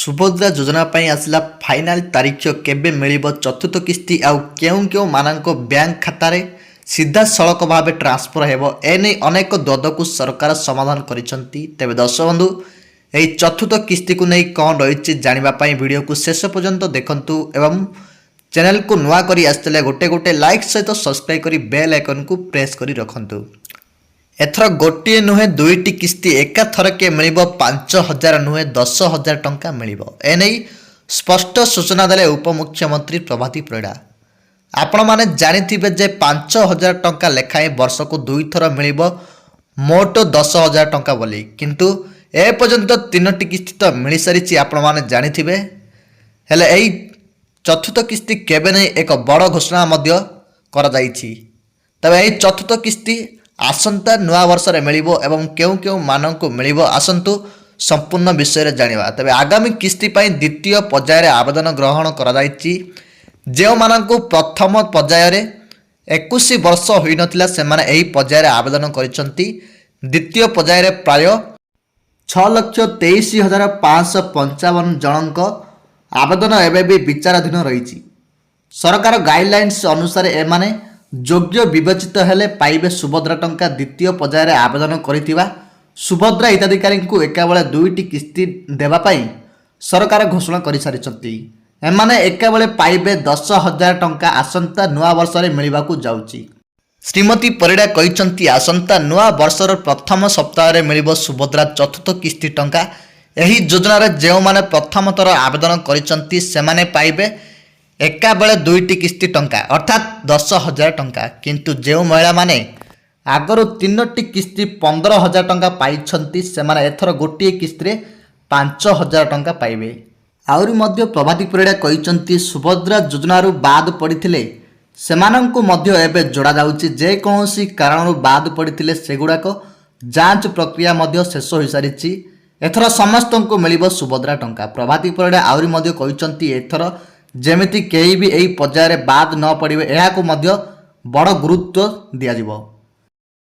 सुभद्रा योजना ପାଇଁ ଆସିଲା ଫାଇନାଲ ତାରିଖ କେବେ ମିଳିବ ଚତୁର୍ଥ କିସ୍ତି ଆଉ କେଉଁ କେଉଁ ମାନଙ୍କ ବ୍ୟାଙ୍କ ଖାତାରେ ସିଧାସଳଖ ଭାବେ ଟ୍ରାନ୍ସଫର ହେବ ଏନେଇ ଅନେକ ଦ୍ୱନ୍ଦ୍ୱକୁ ସରକାର ସମାଧାନ କରିଛନ୍ତି। ତେବେ ଦର୍ଶକ ବନ୍ଧୁ ଏହି ଚତୁର୍ଥ କିସ୍ତିକୁ ନେଇ କ'ଣ ରହିଛି ଜାଣିବା ପାଇଁ ଭିଡ଼ିଓକୁ ଶେଷ ପର୍ଯ୍ୟନ୍ତ ଦେଖନ୍ତୁ ଏବଂ ଚ୍ୟାନେଲକୁ ନୂଆ କରି ଆସିଥିଲେ ଗୋଟେ ଲାଇକ୍ ସହିତ ସବସ୍କ୍ରାଇବ୍ କରି ବେଲ୍ ଆଇକନକୁ ପ୍ରେସ୍ କରି ରଖନ୍ତୁ। एथर गोटे नुहे दुईटी किस्ती एकाथरके मिलिबो 5,000 नुहे 10,000 टंका मिलिबो एने स्पष्ट सूचना देले उपमुख्यमंत्री प्रभाती परिड़ा। आपण माने जानिथिबे जे 5,000 टंका लेखाएं वर्ष को दुई थर मिलिबो मोट 10,000 टंका बोली किंतु ए पर्यंत तीनोटी किस्ती तो मिल सारी आपण माने जानिथिबे हेले एई चतुर्थ किस्ती केबे नै एक बड़ घोषणा मध्य करा जाईछि। तबे एई चतुर्थ किस्ती आसंता नुआ वर्ष रे मिलिबो एवं केउ केउ माननकु मिलिबो आसंतु संपूर्ण विषय रे जानिबा। तबे आगामी किस्ती पई द्वितीय पर्याय रे आवेदन ग्रहण करा जाईछि। जेउ माननकु प्रथम पर्याय रे 21 वर्ष होई नथिला से माने एही पर्याय रे आवेदन करिसंती। द्वितीय पर्याय रे प्राय 6,23,555 जनक आवेदन एबे भी विचाराधीन रहिछि। सरकार गाइडलाइंस अनुसार ए माने योग्य विवेचित हेले पाइबे सुभद्रा टंका। द्वितीय पर्याय आवेदन करिथिबा सुभद्रा हिताधिकारी को एकाबेले दुईटी किस्ती देवा पाई सरकार घोषणा कर सारिछंती। एमाने एकाबेले पाइबे 10,000 टंका आसंता नुआ वर्ष रे मिलिबाकू जाउची। श्रीमती परिड़ा कहिसंती आसंता नुआ वर्षर प्रथम सप्ताह रे मिलिबो सुभद्रा चतुर्थ किस्ती टंका। एही योजना रे जेउ माने प्रथम थर आवेदन करिसंती सेमाने पाइबे एका बेले दुईटी किस्ती टंका अर्थात 10,000 टंका किंतु जो महिला माने आगरो तीनोटी किस्ती 15,000 टंका पाइछंती सेमाने एथर गोटे किस्ती 5,000 टंका पाइबे। आउरी मध्य प्रभाती परिड़ा कहिसंती सुभद्रा योजना रु बाद पड़िथिले सेमानंकु मध्य एबे जोड़ा जाउची। जे कोनोसी कारणरु बाद पड़िथिले सेगुडाको जांच प्रक्रिया मध्य शेष होई सारिची। एथर समस्तंकु मिलिबो सुभद्रा टंका। प्रभाती परिड़ा आउरी मध्य कहिसंती एथर जेमिति केही भी एही पर्याय बाद न पड़े यह बड़ गुरुत्व दिया।